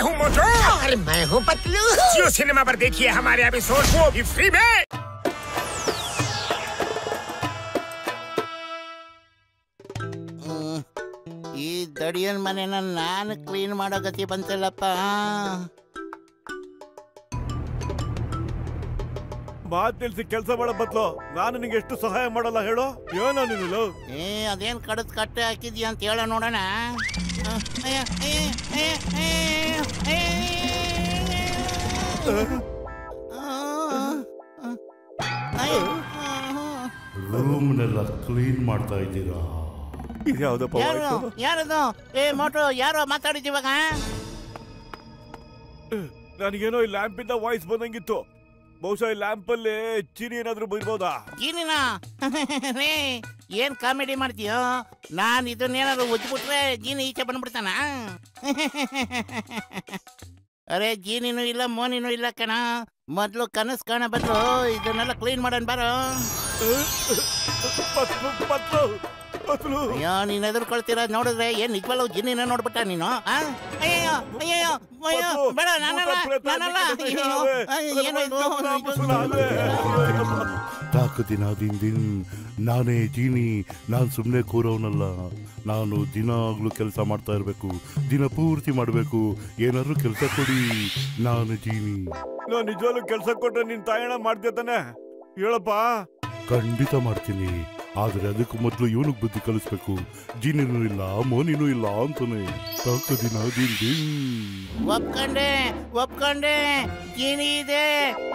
हूँ मोटू और मैं हूँ पतलू। जियो सिनेमा पर देखिए हमारे एपिसोड, वो भी फ्री में। ಈ ದಡಿಯನ್ ಮನೆನ ನಾನು ಕ್ಲೀನ್ ಮಾಡೋ ಗತಿ ಬಂತಲ್ಲಪ್ಪ. ಮಾತ್ ನಿಲ್ಸಿ ಕೆಲಸ ಮಾಡೋ ಬದ್ಲು ನಾನು ನಿಂಗೆ ಎಷ್ಟು ಸಹಾಯ ಮಾಡಲ್ಲ ಹೇಳು. ಏನೋ ನೀನು ಅದೇನ್ ಕಡದ್ ಕಟ್ಟೆ ಹಾಕಿದ್ಯಾ ಅಂತ ಹೇಳ ನೋಡೋಣ. ರೂಮ್ನೆಲ್ಲ ಕ್ಲೀನ್ ಮಾಡ್ತಾ ಇದ್ದೀರಾ? ಇದ್ಯಾವ್ದಪ್ಪ? ಯಾರದು? ಮೋಟು ಯಾರೋ ಮಾತಾಡಿದೀವಾಗ? ನನಗೇನೋ ಈ ಲ್ಯಾಂಪ್ ಇಂದ ವಾಯ್ಸ್ ಬಂದಂಗಿತ್ತು. ಬಹುಶಃ ಈ ಲ್ಯಾಂಪ್ ಅಲ್ಲಿ ಚೀನಿ ಏನಾದ್ರು ಬೈರ್ಬೋದಾ? ಚೀನಿನ? ಏನ್ ಕಾಮಿಡಿ ಮಾಡ್ತೀಯೋ? ನಾನ್ ಇದನ್ನೇನಾದ್ರು ಒದ್ಬಿಟ್ರೆ ಜೀನಿ ಈಚೆ ಬಂದ್ಬಿಡ್ತಾನ? ಅರೆ ಜೀನಿನೂ ಇಲ್ಲ ಮೋನಿನೂ ಇಲ್ಲ ಕಣ. ಮೊದ್ಲು ಕನಸು ಕಾಣ ಬದಲು ಇದನ್ನೆಲ್ಲ ಕ್ಲೀನ್ ಮಾಡೋಣ ಬಾರೋ. ಅಯ್ಯೋ ನೀನ್ ಎದುರ್ಕೊಳ್ತಿರೋದ್ ನೋಡಿದ್ರೆ ಏನ್ ನಿಜವಲ್ಲೂ ಜಿನ್ನಿನ ನೋಡ್ಬಿಟ್ಟ ನೀನು? ಅಯ್ಯೋ ಅಯ್ಯೋ ಅಯ್ಯೋ ಬೇಡ, ನಾನಲ್ಲ ಏನೋ ದಿನ ದಿನ ನಾನೇ ಜೀನಿ. ನಾನು ಸುಮ್ಮನೆ ಕೂರೋನಲ್ಲ. ನಾನು ದಿನಾಗ್ಲೂ ಕೆಲಸ ಮಾಡ್ತಾ ಇರಬೇಕು, ದಿನ ಪೂರ್ತಿ ಮಾಡಬೇಕು. ಏನಾದ್ರು ಕೆಲಸ ಕೊಡಿ, ನಾನು ಜೀನಿ. ನಾನು ನಿಜವಾಗ್ಲೂ ಕೆಲಸ ಕೊಟ್ರೆ ನಿನ್ ತಾಯಣ್ಣ ಮಾಡ್ತೀಯ ತಾನೆ? ಹೇಳಪ್ಪ. ಖಂಡಿತ ಮಾಡ್ತೀನಿ, ಆದ್ರೆ ಅದಕ್ಕೂ ಮೊದಲು ಇವನಿಗೆ ಬುದ್ಧಿ ಕಲಿಸ್ಬೇಕು. ಜೀನಿನೂ ಇಲ್ಲ ಮೋನಿನೂ ಇಲ್ಲ ಅಂತಾನೆ. ದಿನ ಒಪ್ಕೊಂಡೆ ಜೀನಿ ಇದೆ,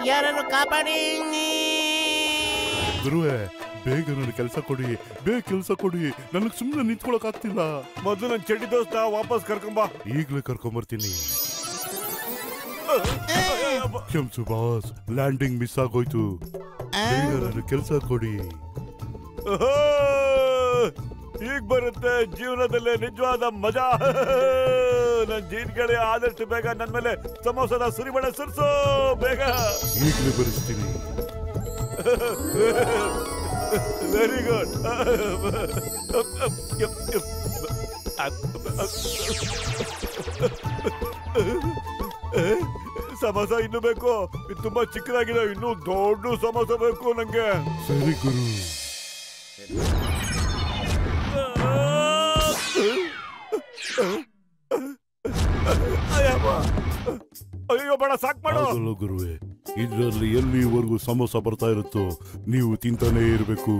ಯಾರು ಕಾಪಾಡಿ. ಗುರುವೆ ಬೇಗ ನನಗೆ ಕೆಲಸ ಕೊಡಿ, ಬೇಗ ಕೆಲಸ ಕೊಡಿ. ನನಗೆ ಸುಮ್ಮನೆ ನಿಂತ್ಕೊಳಕ್ ಆಗ್ತಿಲ್ಲ. ಮೊದಲು ನನ್ನ ಚಡ್ಡಿ ದೋಸ್ತ ವಾಪಸ್ ಕರ್ಕೊಂಬ. ಈಗ್ಲೇ ಕರ್ಕೊಂಬರ್ತೀನಿ. ಕ್ಷಮ್ಸು ಬಾಸ್, ಲ್ಯಾಂಡಿಂಗ್ ಮಿಸ್ ಆಗೋಯ್ತು. ಬೇಗ ನನಗೆ ಕೆಲಸ ಕೊಡಿ. ಈಗ ಬರುತ್ತೆ ಜೀವನದಲ್ಲೇ ನಿಜವಾದ ಮಜಾ. ನನ್ ಜೀನ್ಗಳೇ ಆದಷ್ಟು ಬೇಗ ನನ್ ಮೇಲೆ ಸಮೋಸದ ಸುರಿಬಳೆ ಸುರಿಸೋ ಬೇಗ. ಈಗಲೇ ಬರೆಸ್ತೀನಿ. Very good. ಸಮೋಸ ಇನ್ನು ಬೇಕು? ಇದು ತುಂಬಾ ಚಿಕ್ಕದಾಗಿದೆ, ಇನ್ನು ದೊಡ್ಡ ಸಮೋಸ ಬೇಕು ನಂಗೆ. ಸರಿ ಗುರು. ಅಯ್ಯೋ ಬೇಡ, ಸಾಕ್ ಮಾಡು. ಗುರುವೆ, ಇದ್ರಲ್ಲಿ ಎಲ್ಲಿವರೆಗೂ ಸಮೋಸ ಬರ್ತಾ ಇರುತ್ತೋ ನೀವು ತಿಂತಾನೆ ಇರ್ಬೇಕು.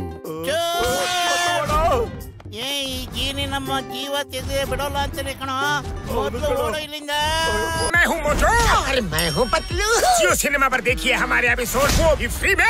ಈ ಜೀನಿ ನಮ್ಮ ಜೀವ ತೆಗೆದೇ ಬಿಡೋಲ್ಲ ಅಂತಾನೆ ಕಣ. ಮೊದಲು ಓಡೋ ಇಲ್ಲಿಂದ. मैं हूँ मोटू और मैं हूँ पतलू। जियो सिनेमा पर देखिए हमारे एपिसोड, वो भी फ्री में।